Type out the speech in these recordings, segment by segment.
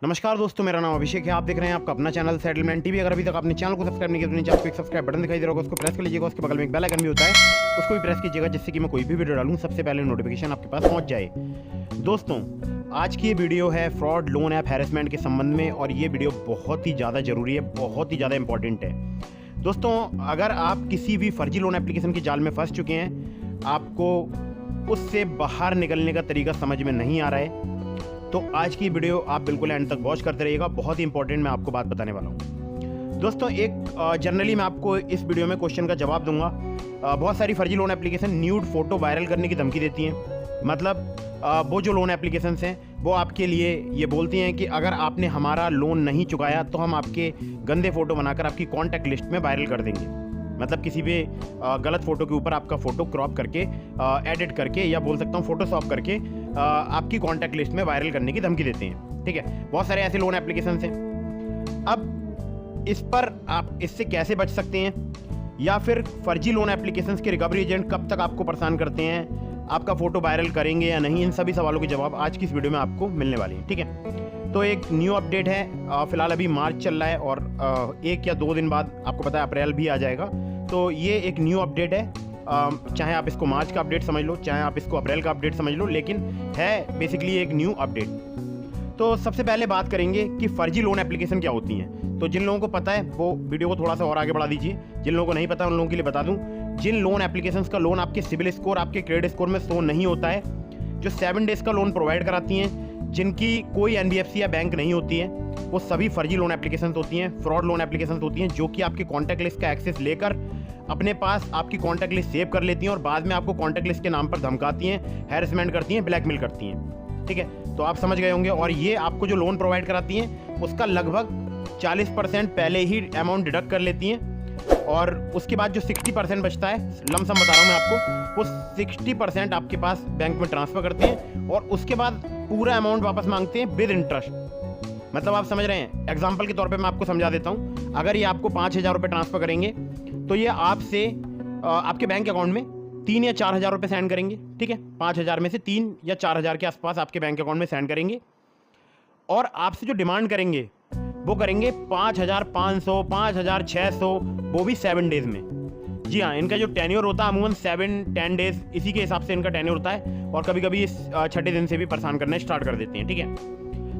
नमस्कार दोस्तों, मेरा नाम अभिषेक है। आप देख रहे हैं आपका अपना चैनल सेटलमेंट टीवी। अगर अभी तक आपने चैनल को सब्सक्राइब नहीं किया तो नीचे आपको एक सब्सक्राइब बटन दिखाई दे रहा होगा, उसको प्रेस कर लीजिएगा। उसके बगल में एक बेल आइकन भी होता है, उसको भी प्रेस कीजिएगा, जिससे कि मैं कोई भी वीडियो डालूं सबसे पहले नोटिफिकेशन आपके पास पहुंच जाए। दोस्तों, आज की ये वीडियो है फ्रॉड लोन ऐप हैरेसमेंट के संबंध में, और ये वीडियो बहुत ही ज़्यादा ज़रूरी है, बहुत ही ज़्यादा इंपॉर्टेंट है। दोस्तों, अगर आप किसी भी फर्जी लोन एप्लीकेशन के जाल में फंस चुके हैं, आपको उससे बाहर निकलने का तरीका समझ में नहीं आ रहा है, तो आज की वीडियो आप बिल्कुल एंड तक वॉच करते रहिएगा। बहुत ही इंपॉर्टेंट मैं आपको बात बताने वाला हूँ। दोस्तों, एक जनरली मैं आपको इस वीडियो में क्वेश्चन का जवाब दूंगा। बहुत सारी फर्जी loan application nude photo viral करने की धमकी देती हैं। मतलब वो जो लोन एप्लीकेशंस हैं वो आपके लिए ये बोलती हैं कि अगर आपने हमारा लोन नहीं चुकाया तो हम आपके गंदे फ़ोटो बनाकर आपकी कॉन्टैक्ट लिस्ट में वायरल कर देंगे। मतलब किसी भी गलत फ़ोटो के ऊपर आपका फ़ोटो क्रॉप करके, एडिट करके, या बोल सकता हूँ फ़ोटोशॉप करके आपकी कॉन्टैक्ट लिस्ट में वायरल करने की धमकी देते हैं। ठीक है, बहुत सारे ऐसे लोन एप्लीकेशंस हैं। अब इस पर आप इससे कैसे बच सकते हैं, या फिर फर्जी लोन एप्लीकेशंस के रिकवरी एजेंट कब तक आपको परेशान करते हैं, आपका फ़ोटो वायरल करेंगे या नहीं, इन सभी सवालों के जवाब आज की इस वीडियो में आपको मिलने वाले हैं। ठीक है, तो एक न्यू अपडेट है। फिलहाल अभी मार्च चल रहा है और 1 या 2 दिन बाद आपको पता है अप्रैल भी आ जाएगा। तो ये एक न्यू अपडेट है। चाहे आप इसको मार्च का अपडेट समझ लो, चाहे आप इसको अप्रैल का अपडेट समझ लो, लेकिन है बेसिकली एक न्यू अपडेट। तो सबसे पहले बात करेंगे कि फर्जी लोन एप्लीकेशन क्या होती हैं। तो जिन लोगों को पता है वो वीडियो को थोड़ा सा और आगे बढ़ा दीजिए, जिन लोगों को नहीं पता उन लोगों के लिए बता दूं। जिन लोन एप्लीकेशंस का लोन आपके सिबिल स्कोर, आपके क्रेडिट स्कोर में शो नहीं होता है, जो 7 डेज़ का लोन प्रोवाइड कराती हैं, जिनकी कोई NBFC या बैंक नहीं होती है, वो सभी फर्जी लोन एप्लीकेशंस होती हैं, फ्रॉड लोन एप्लीकेशंस होती हैं, जो कि आपकी कॉन्टैक्ट लिस्ट का एक्सेस लेकर अपने पास आपकी कॉन्टैक्ट लिस्ट सेव कर लेती हैं और बाद में आपको कॉन्टैक्ट लिस्ट के नाम पर धमकाती हैं, हैरेसमेंट करती हैं, ब्लैकमेल करती हैं। ठीक है, तो आप समझ गए होंगे। और ये आपको जो लोन प्रोवाइड कराती हैं उसका लगभग 40% पहले ही अमाउंट डिडक्ट कर लेती हैं, और उसके बाद जो 60% बचता है, लमसम बता रहा हूँ मैं आपको, वो 60% आपके पास बैंक में ट्रांसफ़र करते हैं और उसके बाद पूरा अमाउंट वापस मांगते हैं विद इंटरेस्ट। मतलब आप समझ रहे हैं। एग्जाम्पल के तौर पे मैं आपको समझा देता हूँ। अगर ये आपको 5,000 रुपये ट्रांसफ़र करेंगे तो ये आपसे आपके बैंक अकाउंट में 3 या 4,000 रुपये सेंड करेंगे। ठीक है, 5,000 में से 3 या 4,000 के आसपास आपके बैंक अकाउंट में सेंड करेंगे, और आपसे जो डिमांड करेंगे वो करेंगे 5,500, 5,600, वो भी 7 डेज़ में। जी हाँ, इनका जो टेन्योर होता है अमूमन 7-10 डेज़, इसी के हिसाब से इनका टेन्योर होता है, और कभी कभी इस 6ठे दिन से भी परेशान करना स्टार्ट कर देते हैं। ठीक है,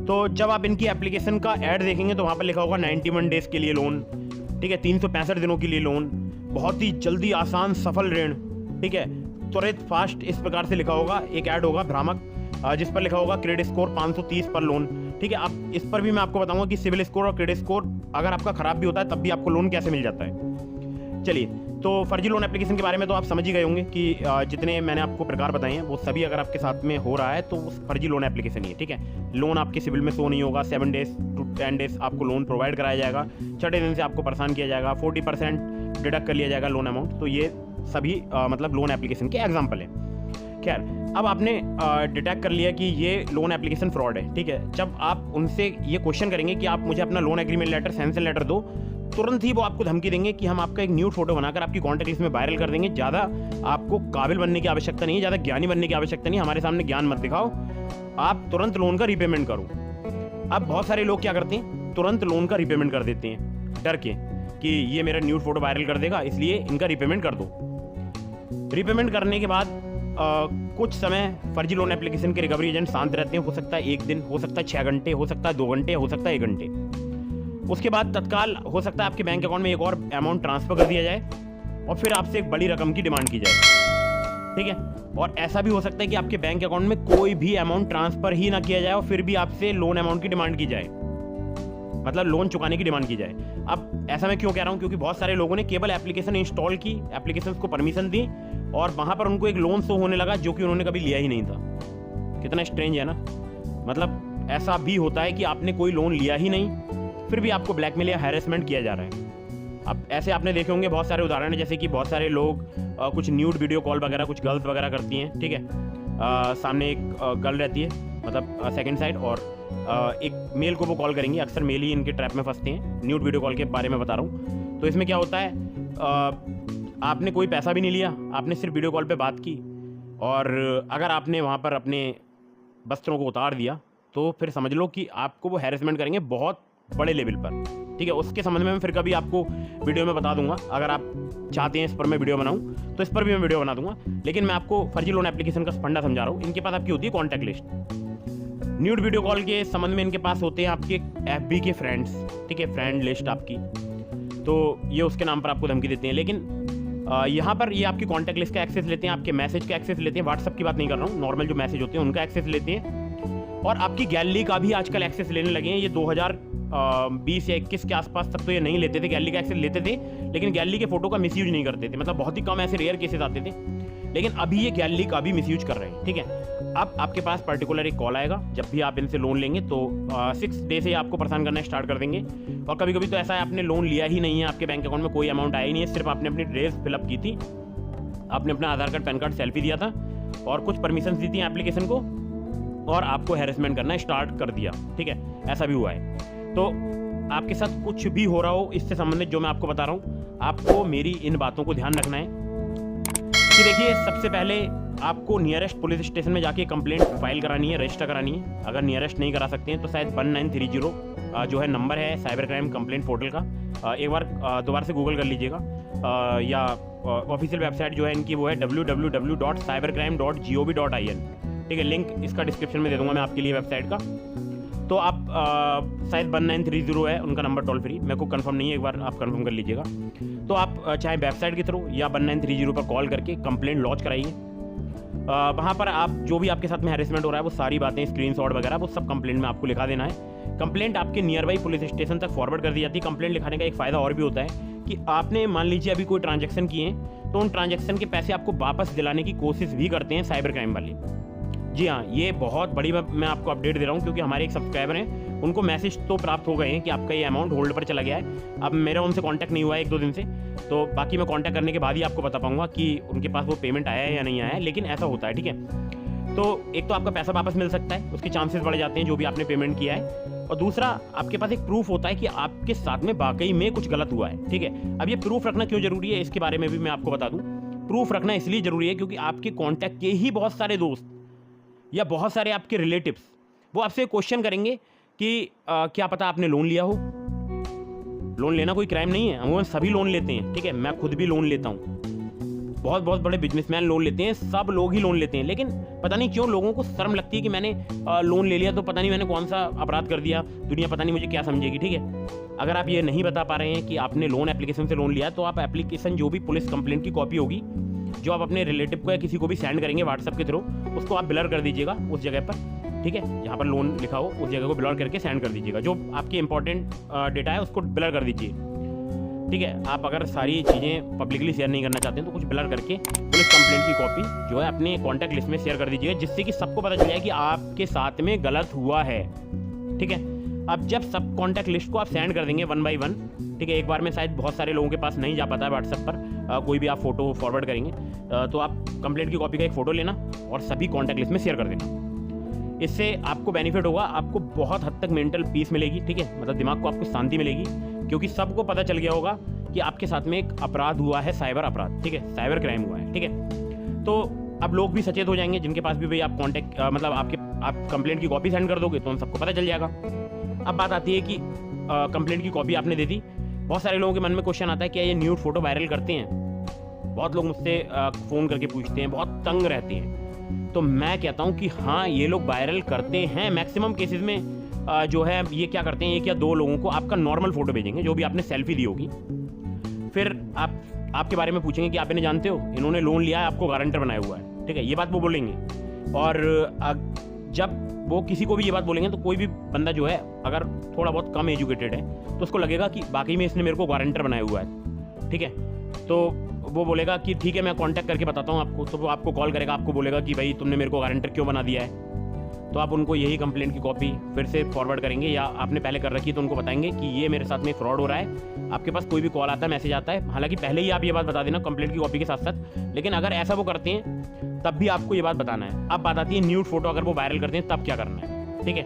तो जब आप इनकी एप्लीकेशन का ऐड देखेंगे तो वहाँ पर लिखा होगा 91 डेज़ के लिए लोन। ठीक है, 365 दिनों के लिए लोन, बहुत ही जल्दी, आसान, सफल ऋण। ठीक है, त्वरित, फास्ट, इस प्रकार से लिखा होगा। एक ऐड होगा भ्रामक जिस पर लिखा होगा क्रेडिट स्कोर 530 पर लोन। ठीक है, आप इस पर भी मैं आपको बताऊंगा कि सिविल स्कोर और क्रेडिट स्कोर अगर आपका खराब भी होता है तब भी आपको लोन कैसे मिल जाता है। चलिए, तो फर्जी लोन एप्लीकेशन के बारे में तो आप समझ ही गए होंगे कि जितने मैंने आपको प्रकार बताए हैं वो सभी अगर आपके साथ में हो रहा है तो उस फर्जी लोन एप्लीकेशन ही है। ठीक है, लोन आपके सिविल में शो नहीं होगा, 7 डेज to 10 डेज आपको लोन प्रोवाइड कराया जाएगा, 6ठे दिन से आपको परेशान किया जाएगा, 40% डिडक्ट कर लिया जाएगा लोन अमाउंट। तो ये सभी मतलब लोन एप्लीकेशन के एग्जाम्पल है। खैर, अब आपने डिटेक्ट कर लिया कि ये लोन एप्लीकेशन फ्रॉड है। ठीक है, जब आप उनसे ये क्वेश्चन करेंगे कि आप मुझे अपना loan agreement letter, sanction letter दो, तुरंत ही वो आपको धमकी देंगे कि हम आपका एक न्यूड फोटो बनाकर आपकी कॉन्टैक्ट लिस्ट में वायरल कर देंगे। ज़्यादा आपको काबिल बनने की आवश्यकता नहीं है, ज़्यादा ज्ञानी बनने की आवश्यकता नहीं है, हमारे सामने ज्ञान मत दिखाओ, आप तुरंत लोन का रीपेमेंट करो। अब बहुत सारे लोग क्या करते हैं, तुरंत लोन का रीपेमेंट कर देते हैं डर के कि ये मेरा न्यूड फोटो वायरल कर देगा, इसलिए इनका रीपेमेंट कर दो। रीपेमेंट करने के बाद कुछ समय फर्जी लोन एप्लीकेशन के रिकवरी एजेंट शांत रहते हैं। हो सकता है 1 दिन, हो सकता है 6 घंटे, हो सकता है 2 घंटे, हो सकता है 1 घंटे। उसके बाद तत्काल हो सकता है आपके बैंक अकाउंट में एक और अमाउंट ट्रांसफ़र कर दिया जाए और फिर आपसे एक बड़ी रकम की डिमांड की जाए। ठीक है, और ऐसा भी हो सकता है कि आपके बैंक अकाउंट में कोई भी अमाउंट ट्रांसफ़र ही ना किया जाए और फिर भी आपसे लोन अमाउंट की डिमांड की जाए, मतलब लोन चुकाने की डिमांड की जाए। अब ऐसा मैं क्यों कह रहा हूँ, क्योंकि बहुत सारे लोगों ने केवल एप्लीकेशन इंस्टॉल की, एप्लीकेशन को परमिशन दी, और वहाँ पर उनको एक लोन शो होने लगा जो कि उन्होंने कभी लिया ही नहीं था। कितना स्ट्रेंज है ना। मतलब ऐसा भी होता है कि आपने कोई लोन लिया ही नहीं, फिर भी आपको ब्लैकमेल या हैरेसमेंट किया जा रहा है। अब ऐसे आपने देखे होंगे बहुत सारे उदाहरण, जैसे कि बहुत सारे लोग कुछ न्यूड वीडियो कॉल वगैरह, कुछ गर्ल्स वगैरह करती हैं। ठीक है, सामने एक गर्ल रहती है, मतलब सेकंड साइड, और एक मेल को वो कॉल करेंगी। अक्सर मेल ही इनके ट्रैप में फंसते हैं। न्यूड वीडियो कॉल के बारे में बता रहा हूँ। तो इसमें क्या होता है, आपने कोई पैसा भी नहीं लिया, आपने सिर्फ वीडियो कॉल पे बात की, और अगर आपने वहाँ पर अपने वस्त्रों को उतार दिया तो फिर समझ लो कि आपको वो हैरेसमेंट करेंगे बहुत बड़े लेवल पर, ठीक है। उसके संबंध में मैं फिर कभी आपको वीडियो में बता दूंगा। अगर आप चाहते हैं इस पर मैं वीडियो बनाऊं तो इस पर भी मैं वीडियो बना दूंगा, लेकिन मैं आपको फर्जी लोन एप्लीकेशन का फंडा समझा रहा हूँ। इनके पास आपकी होती है contact list. Nude video call के संबंध में इनके पास होते हैं आपके FB के फ्रेंड्स, ठीक है, फ्रेंड लिस्ट आपकी, तो ये उसके नाम पर आपको धमकी देते हैं। लेकिन यहाँ पर ये आपकी कॉन्टैक्ट लिस्ट का एक्सेस लेते हैं, आपके मैसेज का एक्सेस लेते हैं। व्हाट्सअप की बात नहीं कर रहा हूँ, नॉर्मल जो मैसेज होते हैं उनका एक्सेस लेते हैं। और आपकी गैलरी का भी आजकल एक्सेस लेने लगे हैं। ये 2020 या 21 के आसपास तक तो ये नहीं लेते थे, गैलरी का एक्सेस लेते थे, लेकिन गैलरी के फोटो का मिसयूज नहीं करते थे। मतलब बहुत ही कम ऐसे रेयर केसेस आते थे, लेकिन अभी ये गैलरी का भी मिसयूज कर रहे हैं, ठीक है। अब आपके पास पर्टिकुलर एक कॉल आएगा जब भी आप इनसे लोन लेंगे, तो 6 डे से आपको परेशान करना स्टार्ट कर देंगे। और कभी कभी तो ऐसा है आपने लोन लिया ही नहीं है, आपके बैंक अकाउंट में कोई अमाउंट आया ही नहीं है, सिर्फ आपने अपनी डिटेल्स फिलअप की थी, आपने अपना आधार कार्ड, पैन कार्ड, सेल्फी दिया था और कुछ परमिशन दी थी एप्लीकेशन को, और आपको हैरेसमेंट करना स्टार्ट कर दिया, ठीक है। ऐसा भी हुआ है। तो आपके साथ कुछ भी हो रहा हो इससे संबंधित जो मैं आपको बता रहा हूँ, आपको मेरी इन बातों को ध्यान रखना है कि देखिए, सबसे पहले आपको नियरेस्ट पुलिस स्टेशन में जाके कंप्लेंट फाइल करानी है, रजिस्टर करानी है। अगर नियरेस्ट नहीं करा सकते हैं तो शायद 1930 जो है नंबर है साइबर क्राइम कंप्लेंट पोर्टल का, एक बार दोबारा से गूगल कर लीजिएगा, या ऑफिशियल वेबसाइट जो है इनकी वो है www.cybercrime.gov.in, ठीक है। लिंक इसका डिस्क्रिप्शन में दे दूंगा मैं आपके लिए वेबसाइट का। तो आप शायद 1930 है उनका नंबर टोल फ्री, मेरे को कंफर्म नहीं है, एक बार आप कंफर्म कर लीजिएगा। तो आप चाहे वेबसाइट के थ्रू या 1930 पर कॉल करके कंप्लेंट लॉन्च कराइए। वहाँ पर आप जो भी आपके साथ में हैरेसमेंट हो रहा है वो सारी बातें, स्क्रीनशॉट वगैरह, वो सब कंप्लेंट में आपको लिखा देना है। कंप्लेंट आपके नियर बाई पुलिस स्टेशन तक फॉरवर्ड कर दी जाती है। कंप्लेंट लिखाने का एक फ़ायदा और भी होता है कि आपने मान लीजिए अभी कोई ट्रांजैक्शन किए हैं, तो उन ट्रांजैक्शन के पैसे आपको वापस दिलाने की कोशिश भी करते हैं साइबर क्राइम वाले। जी हाँ, ये बहुत बड़ी मैं आपको अपडेट दे रहा हूँ, क्योंकि हमारे एक सब्सक्राइबर हैं, उनको मैसेज तो प्राप्त हो गए हैं कि आपका ये अमाउंट होल्ड पर चला गया है। अब मेरा उनसे कांटेक्ट नहीं हुआ है 1-2 दिन से, तो बाकी मैं कांटेक्ट करने के बाद ही आपको बता पाऊंगा कि उनके पास वो पेमेंट आया है या नहीं आया है। लेकिन ऐसा होता है, ठीक है। तो एक तो आपका पैसा वापस मिल सकता है, उसके चांसेस बढ़ जाते हैं जो भी आपने पेमेंट किया है, और दूसरा आपके पास एक प्रूफ होता है कि आपके साथ में वाकई में कुछ गलत हुआ है, ठीक है। अब ये प्रूफ रखना क्यों जरूरी है, इसके बारे में भी मैं आपको बता दूं। प्रूफ रखना इसलिए जरूरी है क्योंकि आपके कॉन्टैक्ट के ही बहुत सारे दोस्त या बहुत सारे आपके रिलेटिव्स वो आपसे क्वेश्चन करेंगे कि क्या पता आपने लोन लिया हो। लोन लेना कोई क्राइम नहीं है, हम सभी लोन लेते हैं, ठीक है। मैं खुद भी लोन लेता हूँ, बहुत बहुत बड़े बिजनेसमैन लोन लेते हैं, सब लोग ही लोन लेते हैं। लेकिन पता नहीं क्यों लोगों को शर्म लगती है कि मैंने लोन ले लिया तो पता नहीं मैंने कौन सा अपराध कर दिया, दुनिया पता नहीं मुझे क्या समझेगी, ठीक है। अगर आप ये नहीं बता पा रहे हैं कि आपने लोन एप्लीकेशन से लोन लिया, तो आप एप्लीकेशन जो भी पुलिस कंप्लेंट की कॉपी होगी, जो आप अपने रिलेटिव को या किसी को भी सेंड करेंगे व्हाट्सएप के थ्रू, उसको आप ब्लर कर दीजिएगा उस जगह पर, ठीक है। जहाँ पर लोन लिखा हो उस जगह को ब्लर करके सेंड कर दीजिएगा। जो आपकी इंपॉर्टेंट डेटा है उसको ब्लर कर दीजिए, ठीक है। आप अगर सारी चीज़ें पब्लिकली शेयर नहीं करना चाहते हैं तो कुछ ब्लर करके पुलिस कंप्लेंट की कॉपी जो है अपने कॉन्टैक्ट लिस्ट में शेयर कर दीजिएगा, जिससे कि सबको पता चल जाए कि आपके साथ में गलत हुआ है, ठीक है। अब जब सब कॉन्टैक्ट लिस्ट को आप सेंड कर देंगे 1 by 1, ठीक है, एक बार में शायद बहुत सारे लोगों के पास नहीं जा पाता है व्हाट्सएप पर, कोई भी आप फोटो फॉरवर्ड करेंगे, तो आप कंप्लेंट की कॉपी का एक फ़ोटो लेना और सभी कॉन्टैक्ट लिस्ट में शेयर कर देना। इससे आपको बेनिफिट होगा, आपको बहुत हद तक मेंटल पीस मिलेगी, ठीक है। मतलब दिमाग को आपको शांति मिलेगी, क्योंकि सबको पता चल गया होगा कि आपके साथ में एक अपराध हुआ है, साइबर अपराध, ठीक है, साइबर क्राइम हुआ है, ठीक है। तो अब लोग भी सचेत हो जाएंगे, जिनके पास भी भाई आप कॉन्टैक्ट मतलब आप कंप्लेंट की कॉपी सेंड कर दोगे तो उन सबको पता चल जाएगा। अब बात आती है कि कंप्लेंट की कॉपी आपने दे दी, बहुत सारे लोगों के मन में क्वेश्चन आता है क्या ये न्यूड फोटो वायरल करते हैं। बहुत लोग मुझसे फ़ोन करके पूछते हैं, बहुत तंग रहते हैं। तो मैं कहता हूँ कि हाँ, ये लोग वायरल करते हैं। मैक्सिमम केसेस में जो है ये क्या करते हैं, 1 या 2 लोगों को आपका नॉर्मल फ़ोटो भेजेंगे, जो भी आपने सेल्फी दी होगी। फिर आपके बारे में पूछेंगे कि आप इन्हें जानते हो, इन्होंने लोन लिया है, आपको गारंटर बनाया हुआ है, ठीक है, ये बात वो बोलेंगे। और जब वो किसी को भी ये बात बोलेंगे तो कोई भी बंदा जो है अगर थोड़ा बहुत कम एजुकेटेड है तो उसको लगेगा कि बाकी में इसने मेरे को गारंटर बनाया हुआ है, ठीक है। तो वो बोलेगा कि ठीक है मैं कांटेक्ट करके बताता हूँ आपको, तो वो आपको कॉल करेगा, आपको बोलेगा कि भाई तुमने मेरे को गारंटर क्यों बना दिया है। तो आप उनको यही कंप्लेंट की कॉपी फिर से फॉरवर्ड करेंगे, या आपने पहले कर रखी है तो उनको बताएंगे कि ये मेरे साथ में फ्रॉड हो रहा है। आपके पास कोई भी कॉल आता है, मैसेज आता है, हालांकि पहले ही आप ये बात बता देना कंप्लेंट की कॉपी के साथ साथ, लेकिन अगर ऐसा वो करते हैं तब भी आपको ये बात बताना है। अब बात आती है न्यूड फोटो अगर वो वायरल करते हैं तब क्या करना है, ठीक है।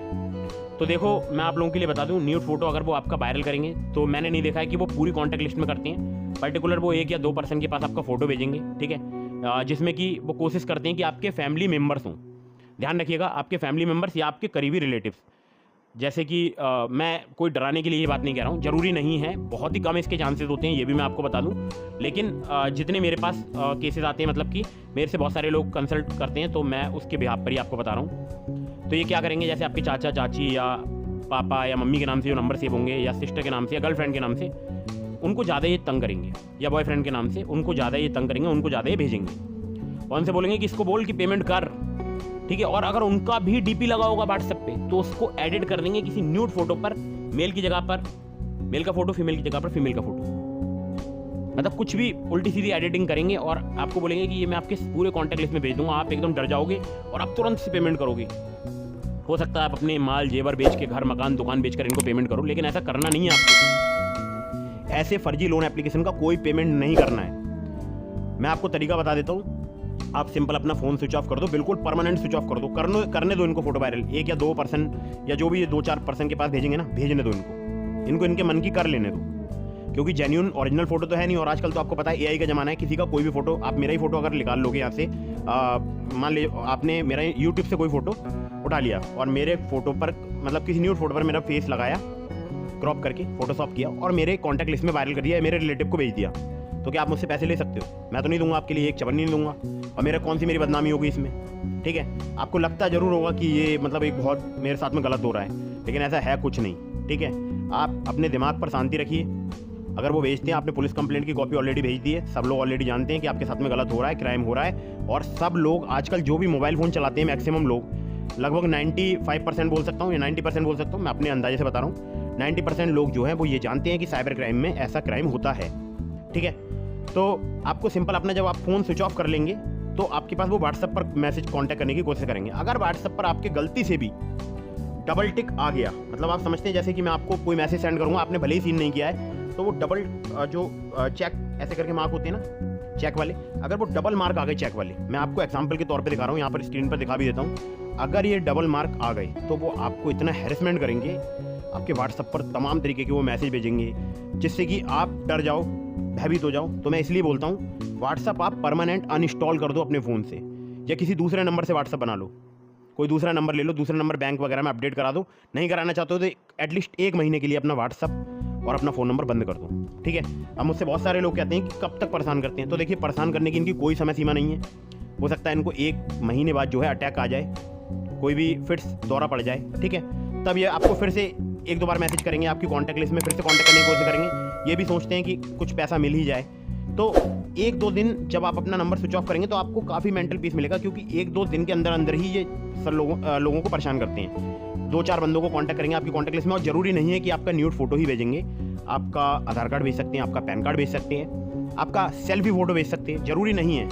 तो देखो मैं आप लोगों के लिए बता दूं, न्यूड फोटो अगर वो आपका वायरल करेंगे तो मैंने नहीं देखा है कि वो पूरी कॉन्टैक्ट लिस्ट में करते हैं। पर्टिकुलर वो 1 या 2 पर्सन के पास आपका फोटो भेजेंगे, ठीक है, जिसमें कि वो कोशिश करते हैं कि आपके फैमिली मेम्बर्स हों। ध्यान रखिएगा, आपके फैमिली मेम्बर्स या आपके करीबी रिलेटिव्स। जैसे कि मैं कोई डराने के लिए ये बात नहीं कह रहा हूँ, ज़रूरी नहीं है, बहुत ही कम इसके चांसेस होते हैं, ये भी मैं आपको बता दूँ। लेकिन जितने मेरे पास केसेस आते हैं, मतलब कि मेरे से बहुत सारे लोग कंसल्ट करते हैं, तो मैं उसके बिहाफ पर ही आपको बता रहा हूँ। तो ये क्या करेंगे, जैसे आपके चाचा चाची या पापा या मम्मी के नाम से जो नंबर सेव होंगे, या सिस्टर के नाम से या गर्लफ्रेंड के नाम से, उनको ज़्यादा ये तंग करेंगे, या बॉयफ्रेंड के नाम से उनको ज़्यादा ये तंग करेंगे, उनको ज़्यादा ये भेजेंगे और उनसे बोलेंगे कि इसको बोल कि पेमेंट कर, ठीक है। और अगर उनका भी डीपी लगा होगा व्हाट्सएप पे, तो उसको एडिट कर देंगे किसी न्यूड फोटो पर, मेल की जगह पर मेल का फोटो, फीमेल की जगह पर फीमेल का फोटो, मतलब कुछ भी उल्टी सीधी एडिटिंग करेंगे और आपको बोलेंगे कि ये मैं आपके पूरे कॉन्टैक्ट लिस्ट में भेज दूंगा। आप एकदम डर जाओगे और आप तुरंत से पेमेंट करोगे। हो सकता है आप अपने माल जेवर बेच के, घर मकान दुकान बेचकर इनको पेमेंट करो, लेकिन ऐसा करना नहीं है आपको। ऐसे फर्जी लोन एप्लीकेशन का कोई पेमेंट नहीं करना है। मैं आपको तरीका बता देता हूँ। आप सिंपल अपना फ़ोन स्विच ऑफ कर दो, बिल्कुल परमानेंट स्विच ऑफ कर दो। करने दो इनको फोटो वायरल, 1 या 2 पर्सन या जो भी ये 2-4 पर्सन के पास भेजेंगे ना, भेजने दो इनको इनके मन की कर लेने दो। क्योंकि जेन्यून ओरिजिनल फोटो तो है नहीं, और आजकल तो आपको पता है एआई का ज़माना है। किसी का कोई भी फोटो, आप मेरा ही फोटो अगर निकाल लोगे यहाँ से, मान लीजिए आपने मेरा यूट्यूब से कोई फोटो उठा लिया और मेरे फोटो पर, मतलब किसी न्यूड फोटो पर मेरा फेस लगाया, क्रॉप करके फोटोशॉप किया और मेरे कॉन्टैक्ट लिस्ट में वायरल कर दिया, मेरे रिलेटिव को भेज दिया, तो क्या आप मुझसे पैसे ले सकते हो? मैं तो नहीं दूंगा आपके लिए, एक चवन्नी नहीं दूंगा। और मेरा कौन सी मेरी बदनामी होगी इसमें, ठीक है। आपको लगता जरूर होगा कि ये मतलब एक बहुत मेरे साथ में गलत हो रहा है, लेकिन ऐसा है कुछ नहीं, ठीक है। आप अपने दिमाग पर शांति रखिए। अगर वो भेजते हैं, आपने पुलिस कंप्लेंट की कॉपी ऑलरेडी भेज दी है, सब लोग ऑलरेडी जानते हैं कि आपके साथ में गलत हो रहा है, क्राइम हो रहा है। और सब लोग आजकल जो भी मोबाइल फ़ोन चलाते हैं, मैक्सिमम लोग, लगभग 95% बोल सकता हूँ या 90% बोल सकता हूँ, मैं अपने अंदाजे से बता रहा हूँ, 90% लोग जो हैं वो ये जानते हैं कि साइबर क्राइम में ऐसा क्राइम होता है, ठीक है। तो आपको सिंपल अपना, जब आप फ़ोन स्विच ऑफ कर लेंगे तो आपके पास वो व्हाट्सएप पर मैसेज कांटेक्ट करने की कोशिश करेंगे। अगर व्हाट्सएप पर आपके गलती से भी डबल टिक आ गया, मतलब आप समझते हैं जैसे कि मैं आपको कोई मैसेज सेंड करूँगा, आपने भले ही सीन नहीं किया है, तो वो डबल जो चेक ऐसे करके मार्क होते हैं ना, चेक वाले, अगर वो डबल मार्क आ गए चेक वाले, मैं आपको एग्जांपल के तौर पे दिखा रहा हूँ, यहाँ पर स्क्रीन पर दिखा भी देता हूँ। अगर ये डबल मार्क आ गए तो वो आपको इतना हैरेसमेंट करेंगे, आपके व्हाट्सएप पर तमाम तरीके के वो मैसेज भेजेंगे, जिससे कि आप डर जाओ, भयभीत हो जाओ। तो मैं इसलिए बोलता हूँ, व्हाट्सएप आप परमानेंट अनइंस्टॉल कर दो अपने फ़ोन से, या किसी दूसरे नंबर से व्हाट्सएप बना लो, कोई दूसरा नंबर ले लो, दूसरा नंबर बैंक वगैरह में अपडेट करा दो। नहीं कराना चाहते हो तो एटलीस्ट 1 महीने के लिए अपना व्हाट्सएप और अपना फ़ोन नंबर बंद कर दो, ठीक है। अब मुझसे बहुत सारे लोग कहते हैं कि कब तक परेशान करते हैं, तो देखिए, परेशान करने की इनकी कोई समय सीमा नहीं है। हो सकता है इनको 1 महीने बाद जो है अटैक आ जाए, कोई भी फिट्स दौरा पड़ जाए, ठीक है, तब ये आपको फिर से 1-2 बार मैसेज करेंगे, आपकी कॉन्टैक्ट लिस्ट में फिर से कॉन्टैक्ट करने की कोशिश करेंगे। ये भी सोचते हैं कि कुछ पैसा मिल ही जाए। तो 1-2 दिन जब आप अपना नंबर स्विच ऑफ करेंगे तो आपको काफ़ी मेंटल पीस मिलेगा, क्योंकि 1-2 दिन के अंदर अंदर ही ये सब लोगों को परेशान करते हैं। 2-4 बंदों को कांटेक्ट करेंगे आपकी कॉन्टैक्ट लिस्ट में, और ज़रूरी नहीं है कि आपका न्यूड फोटो ही भेजेंगे। आपका आधार कार्ड भेज सकते हैं, आपका पैन कार्ड भेज सकते हैं, आपका सेल्फी फ़ोटो भेज सकते हैं, ज़रूरी नहीं है।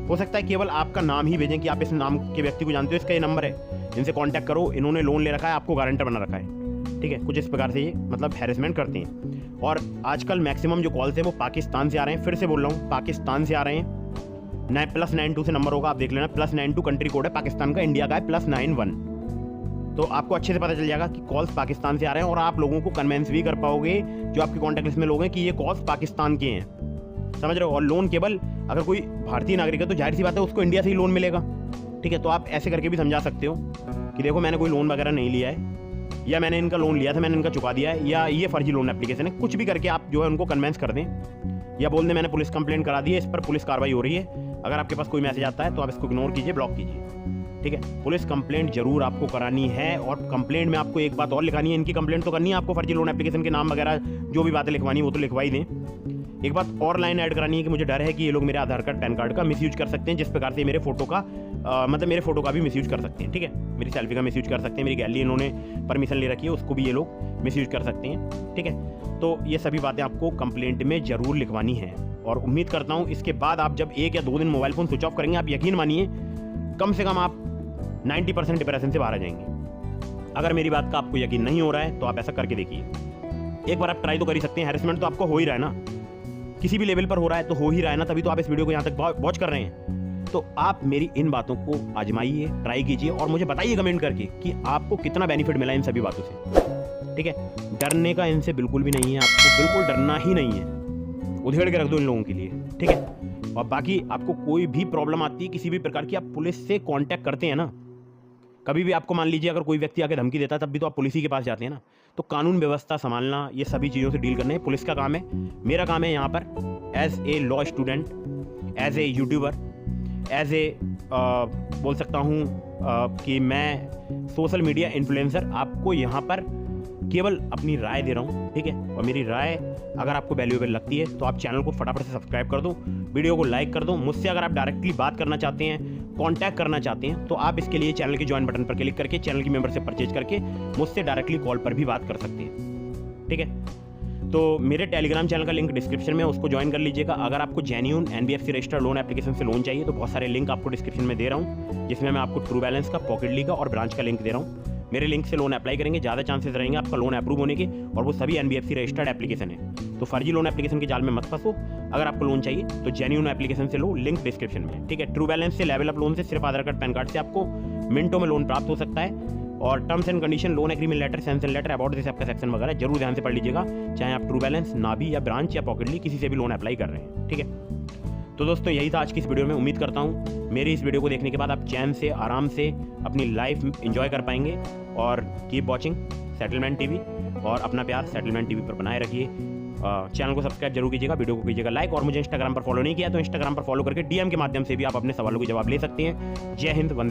हो सकता है केवल आपका नाम ही भेजें कि आप इस नाम के व्यक्ति को जानते हो, इसका ये नंबर है, इनसे कांटेक्ट करो, इन्होंने लोन ले रखा है, आपको गारंटर बना रखा है, ठीक है। कुछ इस प्रकार से ये मतलब हैरेसमेंट करते हैं। और आजकल मैक्सिमम जो कॉल्स है वो पाकिस्तान से आ रहे हैं, फिर से बोल रहा हूँ, पाकिस्तान से आ रहे हैं। +92 से नंबर होगा, आप देख लेना, +92 कंट्री कोड है पाकिस्तान का, इंडिया का है +91। तो आपको अच्छे से पता चल जाएगा कि कॉल्स पाकिस्तान से आ रहे हैं, और आप लोगों को कन्वेंस भी कर पाओगे जो आपके कॉन्टैक्ट लिस्ट में लोग हैं कि ये कॉल्स पाकिस्तान के हैं, समझ रहे हो। और लोन केवल अगर कोई भारतीय नागरिक है तो जाहिर सी बात है उसको इंडिया से ही लोन मिलेगा, ठीक है। तो आप ऐसे करके भी समझा सकते हो कि देखो, मैंने कोई लोन वगैरह नहीं लिया है, या मैंने इनका लोन लिया था, मैंने इनका चुका दिया है, या ये फर्जी लोन एप्लीकेशन है। कुछ भी करके आप जो है उनको कन्वेंस कर दें, या बोल दें मैंने पुलिस कंप्लेंट करा दी है, इस पर पुलिस कार्रवाई हो रही है। अगर आपके पास कोई मैसेज आता है तो आप इसको इग्नोर कीजिए, ब्लॉक कीजिए, ठीक है। पुलिस कंप्लेंट जरूर आपको करानी है, और कंप्लेंट में आपको एक बात और लिखानी है, इनकी कंप्लेंट तो करनी है आपको, फर्जी लोन एप्लीकेशन के नाम वगैरह जो भी बातें लिखवानी वो तो लिखवा ही दें। एक बात और लाइन ऐड करानी है कि मुझे डर है कि ये लोग मेरे आधार कार्ड पैन कार्ड का मिसयूज कर सकते हैं, जिस प्रकार से मेरे फोटो का मतलब मेरे फोटो का भी मिसयूज कर सकते हैं, ठीक है। मेरी सेल्फी का मिसयूज कर सकते हैं, मेरी गैलरी इन्होंने परमिशन ले रखी है, उसको भी ये लोग मिसयूज कर सकते हैं, ठीक है। तो ये सभी बातें आपको कंप्लेंट में ज़रूर लिखवानी है, और उम्मीद करता हूँ इसके बाद आप जब 1 या 2 दिन मोबाइल फ़ोन स्विच ऑफ करेंगे, आप यकीन मानिए कम से कम आप 90% डिप्रेशन से बाहर आ जाएंगे। अगर मेरी बात का आपको यकीन नहीं हो रहा है तो आप ऐसा करके देखिए, एक बार आप ट्राई तो कर ही सकते हैं। हैरेसमेंट तो आपको हो ही रहा है ना, किसी भी लेवल पर हो रहा है तो हो ही रहा है ना, तभी तो आप इस वीडियो को यहाँ तक वॉच कर रहे हैं। तो आप मेरी इन बातों को आजमाइए, ट्राई कीजिए, और मुझे बताइए कमेंट करके कि आपको कितना बेनिफिट मिला इन सभी बातों से, ठीक है। डरने का इनसे बिल्कुल भी नहीं है, आपको बिल्कुल डरना ही नहीं है, उधेड़ के रख दो इन लोगों के लिए, ठीक है। और बाकी आपको कोई भी प्रॉब्लम आती है किसी भी प्रकार की, आप पुलिस से कांटेक्ट करते हैं ना, कभी भी आपको मान लीजिए अगर कोई व्यक्ति आके धमकी देता है तब भी तो आप पुलिस ही के पास जाते हैं ना। तो कानून व्यवस्था संभालना, ये सभी चीज़ों से डील करना है पुलिस का काम है। मेरा काम है यहाँ पर as a law student, as a YouTuber, as a बोल सकता हूँ कि मैं सोशल मीडिया इन्फ्लुएंसर आपको यहाँ पर केवल अपनी राय दे रहा हूँ, ठीक है। और मेरी राय अगर आपको वैल्यूएबल लगती है तो आप चैनल को फटाफट से सब्सक्राइब कर दो, वीडियो को लाइक कर दो। मुझसे अगर आप डायरेक्टली बात करना चाहते हैं, कांटेक्ट करना चाहते हैं, तो आप इसके लिए चैनल के ज्वाइन बटन पर क्लिक करके चैनल की मेंबरशिप परचेज करके मुझसे डायरेक्टली कॉल पर भी बात कर सकते हैं, ठीक है। तो मेरे टेलीग्राम चैनल का लिंक डिस्क्रिप्शन में, उसको ज्वाइन कर लीजिएगा। अगर आपको genuine NBFC registered loan application से लोन चाहिए तो बहुत सारे लिंक आपको डिस्क्रिप्शन में दे रहा हूँ, जिसमें मैं आपको ट्रू बैलेंस का, पॉकेटली का और ब्रांच का लिंक दे रहा हूँ। मेरे लिंक से लोन अप्लाई करेंगे, ज़्यादा चांसेस रहेंगे आपका लोन अप्रूव होने के, और वो सभी NBFC रजिस्टर्ड एप्लीकेशन है। तो फर्जी लोन एप्लीकेशन के जाल में मत फंसो। अगर आपको लोन चाहिए तो जेन्युइन एप्लीकेशन से लो, लिंक डिस्क्रिप्शन में है, ठीक है। ट्रू बैलेंस से, लेवल अप लोन से सिर्फ आधार कार्ड, पैन कार्ड से आपको मिनटों में लोन प्राप्त हो सकता है। और terms and condition, loan agreement letter, sanction letter, about this आपका सेक्शन वगैरह जरूर ध्यान से पढ़ लीजिएगा, चाहे आप ट्रू बैलेंस, नाभी या ब्रांच या पॉकेटली किसी से भी लोन अप्लाई कर रहे हैं, ठीक है। तो दोस्तों यही था आज की इस वीडियो में। उम्मीद करता हूँ मेरी इस वीडियो को देखने के बाद आप चैन से, आराम से अपनी लाइफ एंजॉय कर पाएंगे। और कीप वॉचिंग सेटलमेंट टीवी, और अपना प्यार सेटलमेंट टीवी पर बनाए रखिए। चैनल को सब्सक्राइब जरूर कीजिएगा, वीडियो को कीजिएगा लाइक, और मुझे इंस्टाग्राम पर फॉलो नहीं किया तो इंस्टाग्राम पर फॉलो करके DM के माध्यम से भी आप अपने सवालों के जवाब ले सकते हैं। जय हिंद, वंदे